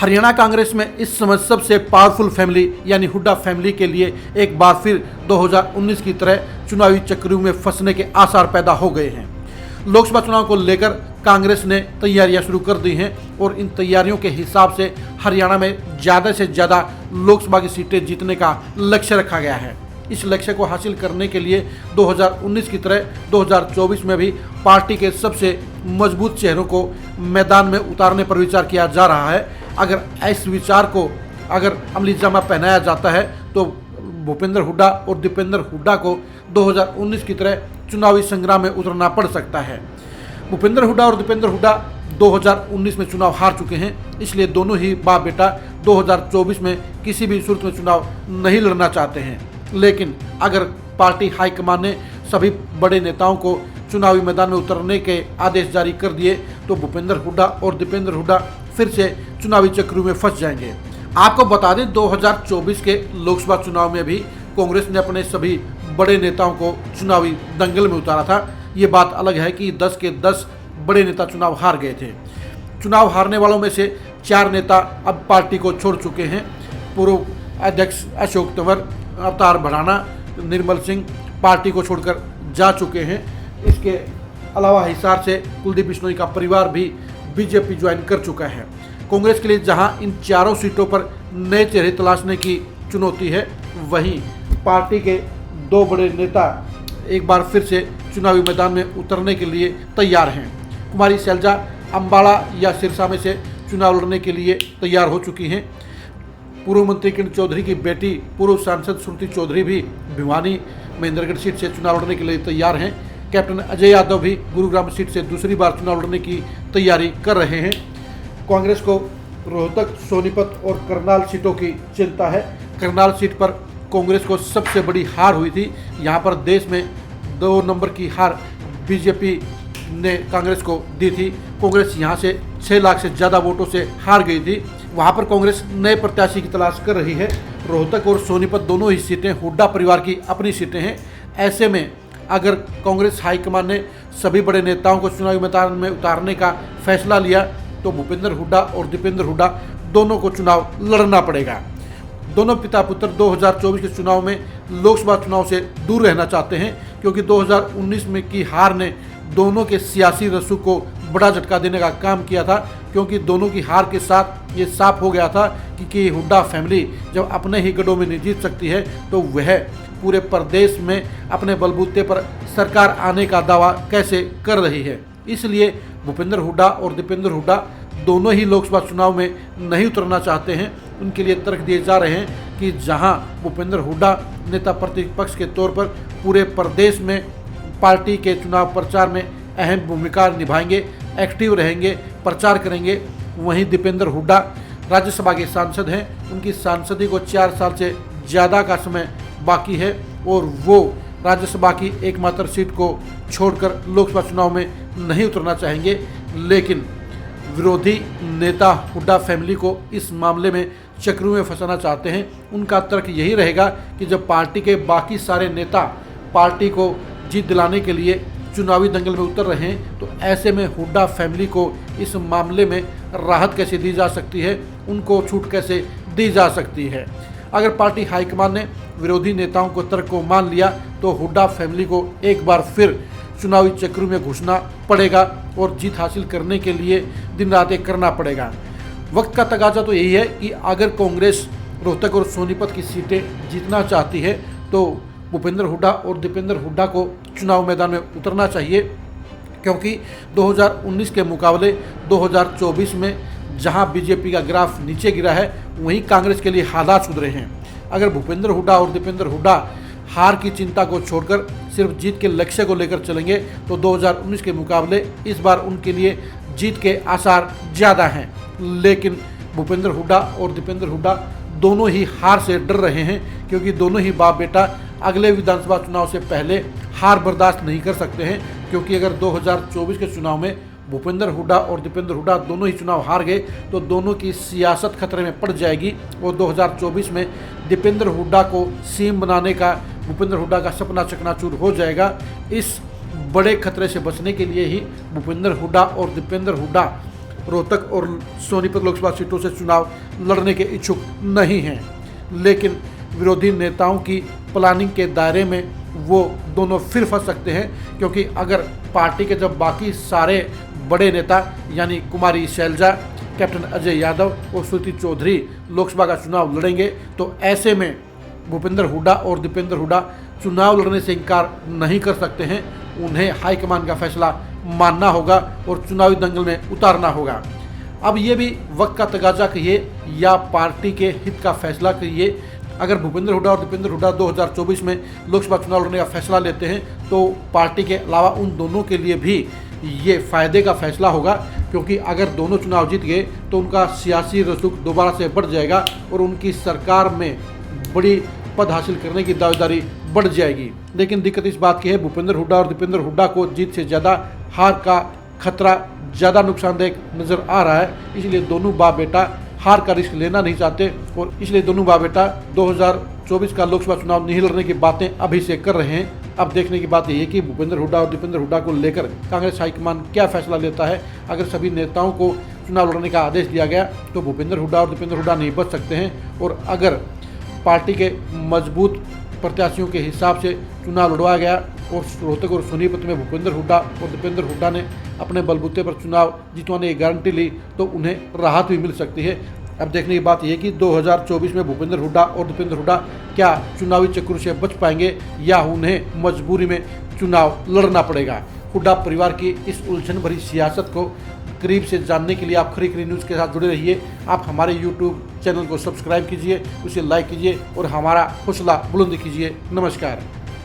हरियाणा कांग्रेस में इस समय सबसे पावरफुल फैमिली यानी हुड्डा फैमिली के लिए एक बार फिर 2019 की तरह चुनावी चक्रव्यूह में फंसने के आसार पैदा हो गए हैं। लोकसभा चुनाव को लेकर कांग्रेस ने तैयारियां शुरू कर दी हैं और इन तैयारियों के हिसाब से हरियाणा में ज़्यादा से ज़्यादा लोकसभा की सीटें जीतने का लक्ष्य रखा गया है। इस लक्ष्य को हासिल करने के लिए 2019 की तरह 2024 में भी पार्टी के सबसे मजबूत चेहरों को मैदान में उतारने पर विचार किया जा रहा है। अगर इस विचार को अमली जामा पहनाया जाता है तो भूपेंद्र हुड्डा और दीपेंद्र हुड्डा को 2019 की तरह चुनावी संग्राम में उतरना पड़ सकता है। भूपेंद्र हुड्डा और दीपेंद्र हुड्डा 2019 में चुनाव हार चुके हैं, इसलिए दोनों ही बाप बेटा 2024 में किसी भी सूरत में चुनाव नहीं लड़ना चाहते हैं। लेकिन अगर पार्टी हाईकमान ने सभी बड़े नेताओं को चुनावी मैदान में उतरने के आदेश जारी कर दिए तो भूपेंद्र हुड्डा और दीपेंद्र हुड्डा फिर से चुनावी चक्रों में फंस जाएंगे। आपको बता दें 2024 के लोकसभा चुनाव में भी कांग्रेस ने अपने सभी बड़े नेताओं को चुनावी दंगल में उतारा था। ये बात अलग है कि 10 के 10 बड़े नेता चुनाव हार गए थे। चुनाव हारने वालों में से 4 नेता अब पार्टी को छोड़ चुके हैं। पूर्व अध्यक्ष अशोक तंवर, अवतार भड़ाना, निर्मल सिंह पार्टी को छोड़कर जा चुके हैं। इसके अलावा हिसार से कुलदीप बिश्नोई का परिवार भी बीजेपी ज्वाइन कर चुका है। कांग्रेस के लिए जहां इन चारों सीटों पर नए चेहरे तलाशने की चुनौती है, वहीं पार्टी के 2 बड़े नेता एक बार फिर से चुनावी मैदान में उतरने के लिए तैयार हैं। कुमारी शैलजा अम्बाला या सिरसा में से चुनाव लड़ने के लिए तैयार हो चुकी हैं। पूर्व मंत्री किरण चौधरी की बेटी पूर्व सांसद श्रुति चौधरी भी भिवानी महेंद्रगढ़ सीट से चुनाव लड़ने के लिए तैयार हैं। कैप्टन अजय यादव भी गुरुग्राम सीट से दूसरी बार चुनाव लड़ने की तैयारी कर रहे हैं। कांग्रेस को रोहतक, सोनीपत और करनाल सीटों की चिंता है। करनाल सीट पर कांग्रेस को सबसे बड़ी हार हुई थी। यहाँ पर देश में 2 नंबर की हार बीजेपी ने कांग्रेस को दी थी। कांग्रेस यहाँ से 6 लाख से ज़्यादा वोटों से हार गई थी। वहाँ पर कांग्रेस नए प्रत्याशी की तलाश कर रही है। रोहतक और सोनीपत दोनों ही सीटें हुड्डा परिवार की अपनी सीटें हैं। ऐसे में अगर कांग्रेस हाईकमान ने सभी बड़े नेताओं को चुनावी मैदान में उतारने का फैसला लिया तो भूपेंद्र हुड्डा और दीपेंद्र हुड्डा दोनों को चुनाव लड़ना पड़ेगा। दोनों पिता पुत्र 2024 के चुनाव में लोकसभा चुनाव से दूर रहना चाहते हैं, क्योंकि 2019 में की हार ने दोनों के सियासी रसूख को बड़ा झटका देने का काम किया था। क्योंकि दोनों की हार के साथ ये साफ हो गया था कि हुड्डा फैमिली जब अपने ही गढ़ों में नहीं जीत सकती है तो वह पूरे प्रदेश में अपने बलबूते पर सरकार आने का दावा कैसे कर रही है। इसलिए भूपेंद्र हुड्डा और दीपेंद्र हुड्डा दोनों ही लोकसभा चुनाव में नहीं उतरना चाहते हैं। उनके लिए तर्क दिए जा रहे हैं कि जहां भूपेंद्र हुड्डा नेता प्रतिपक्ष के तौर पर पूरे प्रदेश में पार्टी के चुनाव प्रचार में अहम भूमिका निभाएंगे, एक्टिव रहेंगे, प्रचार करेंगे, वहीं दीपेंद्र हुड्डा राज्यसभा के सांसद हैं। उनकी सांसदी को 4 साल से ज़्यादा का समय बाकी है और वो राज्यसभा की एकमात्र सीट को छोड़कर लोकसभा चुनाव में नहीं उतरना चाहेंगे। लेकिन विरोधी नेता हुड्डा फैमिली को इस मामले में चक्रों में फंसाना चाहते हैं। उनका तर्क यही रहेगा कि जब पार्टी के बाकी सारे नेता पार्टी को जीत दिलाने के लिए चुनावी दंगल में उतर रहे हैं तो ऐसे में हुड्डा फैमिली को इस मामले में राहत कैसे दी जा सकती है, उनको छूट कैसे दी जा सकती है। अगर पार्टी हाईकमान ने विरोधी नेताओं को तर्क को मान लिया तो हुड्डा फैमिली को एक बार फिर चुनावी चक्रों में घुसना पड़ेगा और जीत हासिल करने के लिए दिन रात एक करना पड़ेगा। वक्त का तकाजा तो यही है कि अगर कांग्रेस रोहतक और सोनीपत की सीटें जीतना चाहती है तो भूपेंद्र हुड्डा और दीपेंद्र हुड्डा को चुनाव मैदान में उतरना चाहिए, क्योंकि 2019 के मुकाबले 2024 में जहां बीजेपी का ग्राफ नीचे गिरा है वहीं कांग्रेस के लिए हालात सुधरे हैं। अगर भूपेंद्र हुड्डा और दीपेंद्र हुड्डा हार की चिंता को छोड़कर सिर्फ जीत के लक्ष्य को लेकर चलेंगे तो 2019 के मुकाबले इस बार उनके लिए जीत के आसार ज़्यादा हैं। लेकिन भूपेंद्र हुड्डा और दीपेंद्र हुड्डा दोनों ही हार से डर रहे हैं, क्योंकि दोनों ही बाप बेटा अगले विधानसभा चुनाव से पहले हार बर्दाश्त नहीं कर सकते हैं। क्योंकि अगर 2024 के चुनाव में भूपेंद्र हुड्डा और दीपेंद्र हुड्डा दोनों ही चुनाव हार गए तो दोनों की सियासत खतरे में पड़ जाएगी और 2024 में दीपेंद्र हुड्डा को सीएम बनाने का भूपेंद्र हुड्डा का सपना चकनाचूर हो जाएगा। इस बड़े खतरे से बचने के लिए ही भूपेंद्र हुड्डा और दीपेंद्र हुड्डा रोहतक और सोनीपत लोकसभा सीटों से चुनाव लड़ने के इच्छुक नहीं हैं, लेकिन विरोधी नेताओं की प्लानिंग के दायरे में वो दोनों फिर फंस सकते हैं, क्योंकि अगर पार्टी के जब बाकी सारे बड़े नेता यानी कुमारी शैलजा, कैप्टन अजय यादव और श्रुति चौधरी लोकसभा का चुनाव लड़ेंगे, तो ऐसे में भूपेंद्र हुड्डा और दीपेंद्र हुड्डा चुनाव लड़ने से इनकार नहीं कर सकते हैं। उन्हें हाईकमान का फैसला मानना होगा और चुनावी दंगल में उतारना होगा। अब ये भी वक्त का तगाजा कहिए या पार्टी के हित का फैसला कहिए, अगर भूपेंद्र हुड्डा और दीपेंद्र हुड्डा 2024 में लोकसभा चुनाव लड़ने का फैसला लेते हैं तो पार्टी के अलावा उन दोनों के लिए भी ये फायदे का फैसला होगा, क्योंकि अगर दोनों चुनाव जीत गए तो उनका सियासी रसूख दोबारा से बढ़ जाएगा और उनकी सरकार में बड़ी पद हासिल करने की दावेदारी बढ़ जाएगी। लेकिन दिक्कत इस बात की है, भूपेंद्र हुड्डा और दीपेंद्र हुड्डा को जीत से ज़्यादा हार का खतरा ज़्यादा नुकसानदेह नज़र आ रहा है, इसलिए दोनों बाप बेटा हार का रिस्क लेना नहीं चाहते और इसलिए दोनों बाप बेटा 2024 का लोकसभा चुनाव नहीं लड़ने की बातें अभी से कर रहे हैं। अब देखने की बात यह है कि भूपेंद्र हुड्डा और दीपेंद्र हुड्डा को लेकर कांग्रेस हाईकमान क्या फैसला लेता है। अगर सभी नेताओं को चुनाव लड़ने का आदेश दिया गया तो भूपेंद्र हुड्डा और दीपेंद्र हुड्डा नहीं बच सकते हैं, और अगर पार्टी के मजबूत प्रत्याशियों के हिसाब से चुनाव लड़वाया गया और रोहतक और सोनीपत में भूपेंद्र हुड्डा और दीपेंद्र हुड्डा ने अपने बलबूते पर चुनाव जितवाने की गारंटी ली तो उन्हें राहत भी मिल सकती है। अब देखने की बात यह है कि 2024 में भूपेंद्र हुड्डा और दीपेंद्र हुड्डा क्या चुनावी चक्र से बच पाएंगे या उन्हें मजबूरी में चुनाव लड़ना पड़ेगा। हुड्डा परिवार की इस उलझन भरी सियासत को करीब से जानने के लिए आप खरी खरी न्यूज़ के साथ जुड़े रहिए। आप हमारे यूट्यूब चैनल को सब्सक्राइब कीजिए, उसे लाइक कीजिए और हमारा हौसला बुलंद कीजिए। नमस्कार।